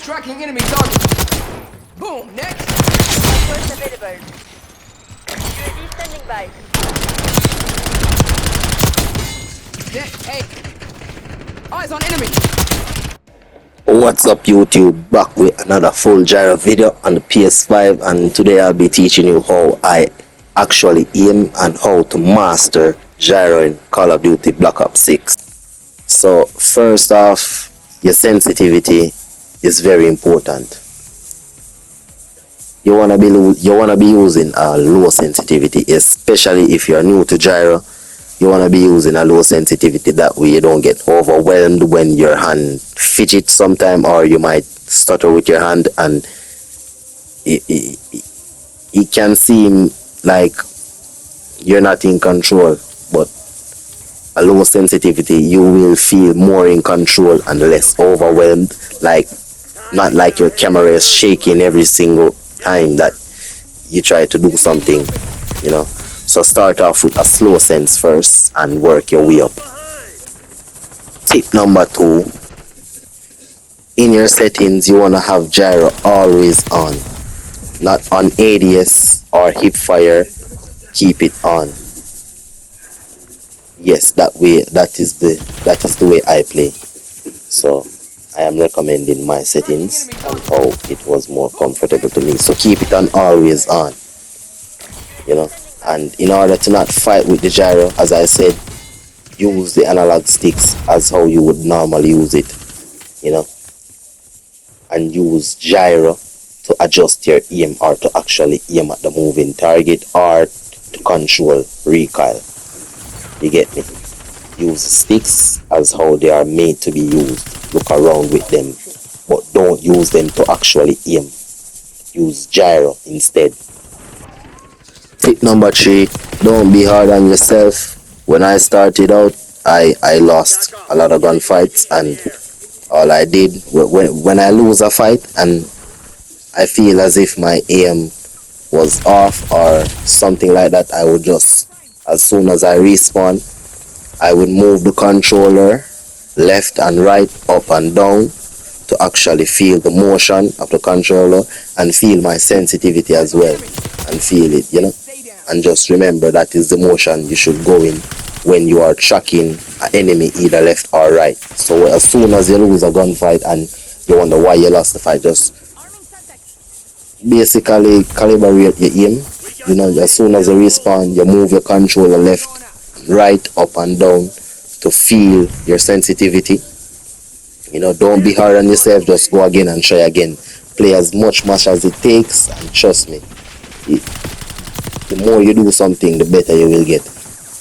Tracking enemy target. Boom, next. First available. UAV standing by. Hey. Eyes on enemy. What's up YouTube, back with another full gyro video on the PS5, and today I'll be teaching you how I actually aim and how to master gyro in Call of Duty Black Ops 6. So first off, your sensitivity is very important. You wanna be using a low sensitivity, especially if you're new to gyro. You want to be using a low sensitivity, that way you don't get overwhelmed when your hand fidgets sometime, or you might stutter with your hand and it can seem like you're not in control. But a low sensitivity, you will feel more in control and less overwhelmed, like not like your camera is shaking every single time that you try to do something, you know. So start off with a slow sense first and work your way up. Tip number 2, in your settings you want to have gyro always on, not on ADS or hip fire. Keep it on. Yes, that is the way I play. So I am recommending my settings and how it was more comfortable to me. So keep it on always on, you know. And in order to not fight with the gyro, as I said, use the analog sticks as how you would normally use it, you know, and use gyro to adjust your aim, or to actually aim at the moving target, or to control recoil. You get me? Use sticks as how they are made to be used. Look around with them, but don't use them to actually aim. Use gyro instead. Tip number 3, don't be hard on yourself. When I started out, I lost a lot of gunfights, and all I did when I lose a fight and I feel as if my aim was off or something like that, I would just, as soon as I respawn, I would move the controller left and right, up and down, to actually feel the motion of the controller and feel my sensitivity as well, and feel it, you know. And just remember, that is the motion you should go in when you are tracking an enemy, either left or right. So as soon as you lose a gunfight and you wonder why you lost the fight, just basically calibrate your aim. You know, as soon as you respawn, you move your controller left, right, up and down to feel your sensitivity. You know, don't be hard on yourself, just go again and try again. Play as much as it takes, and trust me, the more you do something, the better you will get,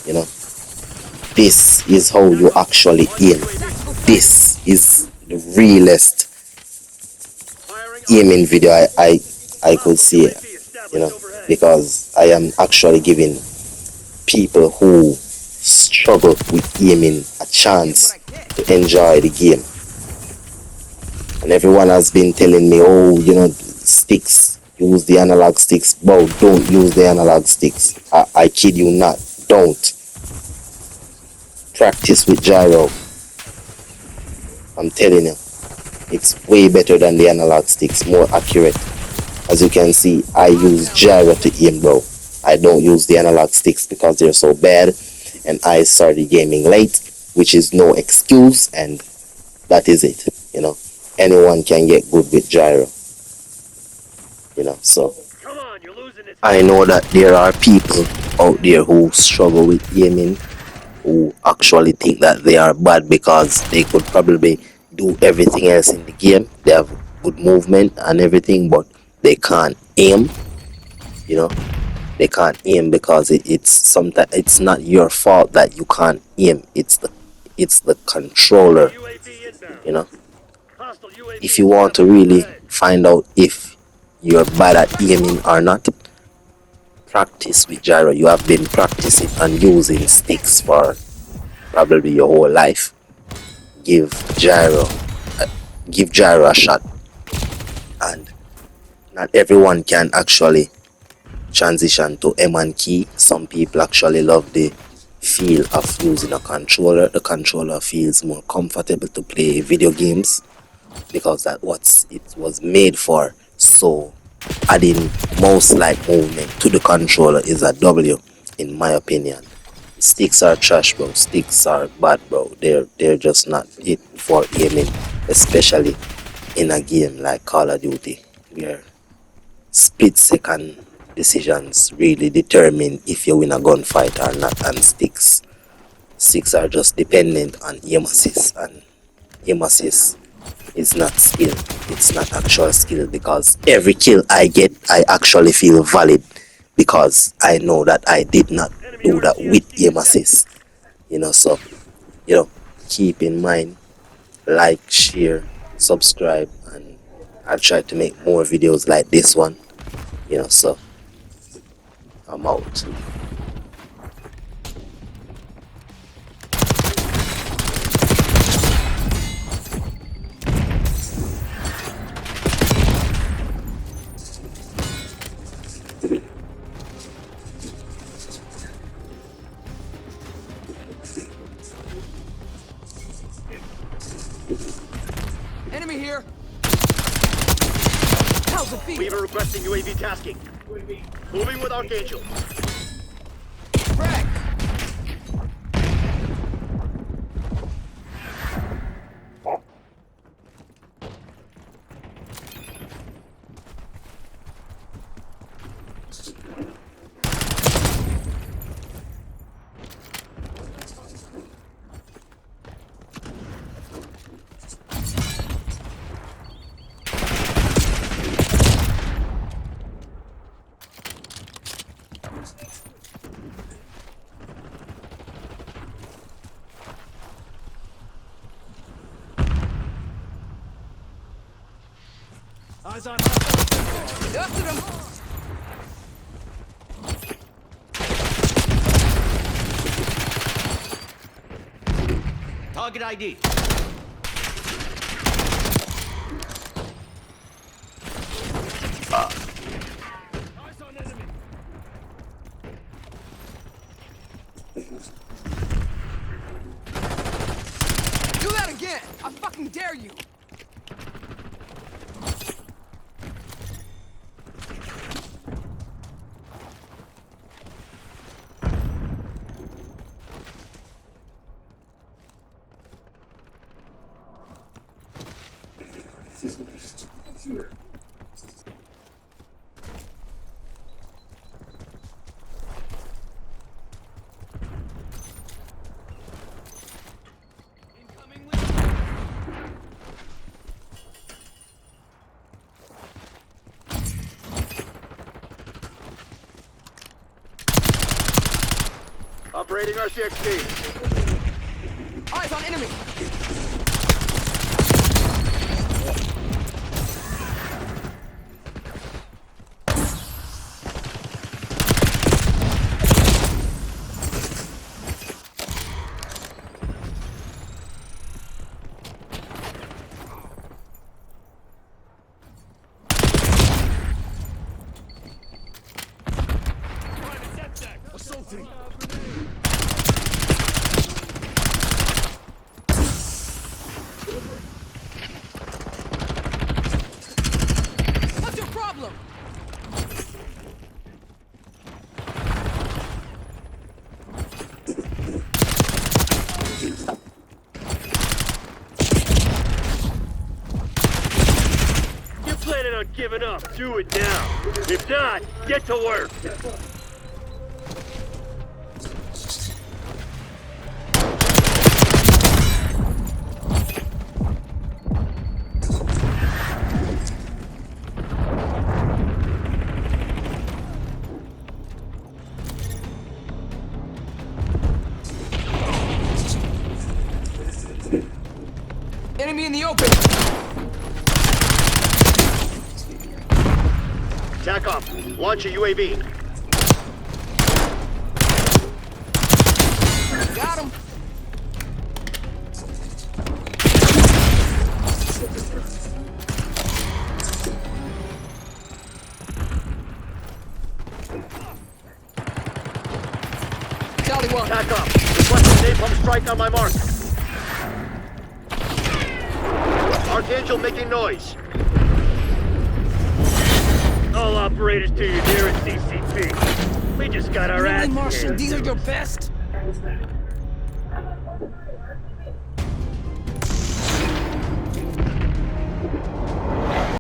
you know. This is how you actually aim. This is the realest aiming video I could see, you know, because I am actually giving people who struggle with aiming a chance to enjoy the game. And everyone has been telling me, oh, you know, sticks, use the analog sticks. Bro, don't use the analog sticks. I kid you not, don't. Practice with gyro. I'm telling you, it's way better than the analog sticks, more accurate. As you can see, I use gyro to aim, bro. I don't use the analog sticks because they're so bad, and I started gaming late, which is no excuse, and that is it, you know. Anyone can get good with gyro, you know. So I know that there are people out there who struggle with aiming, who actually think that they are bad because they could probably do everything else in the game. They have good movement and everything, but they can't aim, you know. They can't aim because it's not your fault that you can't aim. It's the controller, you know. If you want to really find out if you're bad at aiming or not, practice with gyro. You have been practicing and using sticks for probably your whole life. Give gyro a shot. And not everyone can actually transition to M1 key. Some people actually love the feel of using a controller. The controller feels more comfortable to play video games because that's what it was made for. So adding mouse like movement to the controller is a W in my opinion. Sticks are trash, bro. Sticks are bad, bro. They're just not it for aiming, especially in a game like Call of Duty, where split second decisions really determine if you win a gunfight or not. And sticks are just dependent on aim assist, and aim assist is not skill. It's not actual skill, because every kill I get I actually feel valid, because I know that I did not do that with aim assist. So keep in mind, like, share, subscribe, and I'll try to make more videos like this one. So I'm out. Enemy here. How's it feel? Weaver requesting UAV tasking. Moving with Archangel. Frag. Eyes on. Dusted him. Target ID. Eyes on enemy. Do that again. I fucking dare you. Incoming lead. Operating RCXD. Eyes on enemy. Assaulting. What's your problem? You're planning on giving up. Do it now. If not, get to work. Enemy in the open. TACOM, launch a UAV. Got him. Charlie 1. TACOM, requesting napalm strike on my mark. Archangel making noise. All operators to your nearest CCP. We just got our Really, ass Martian, handed these to are your us. best?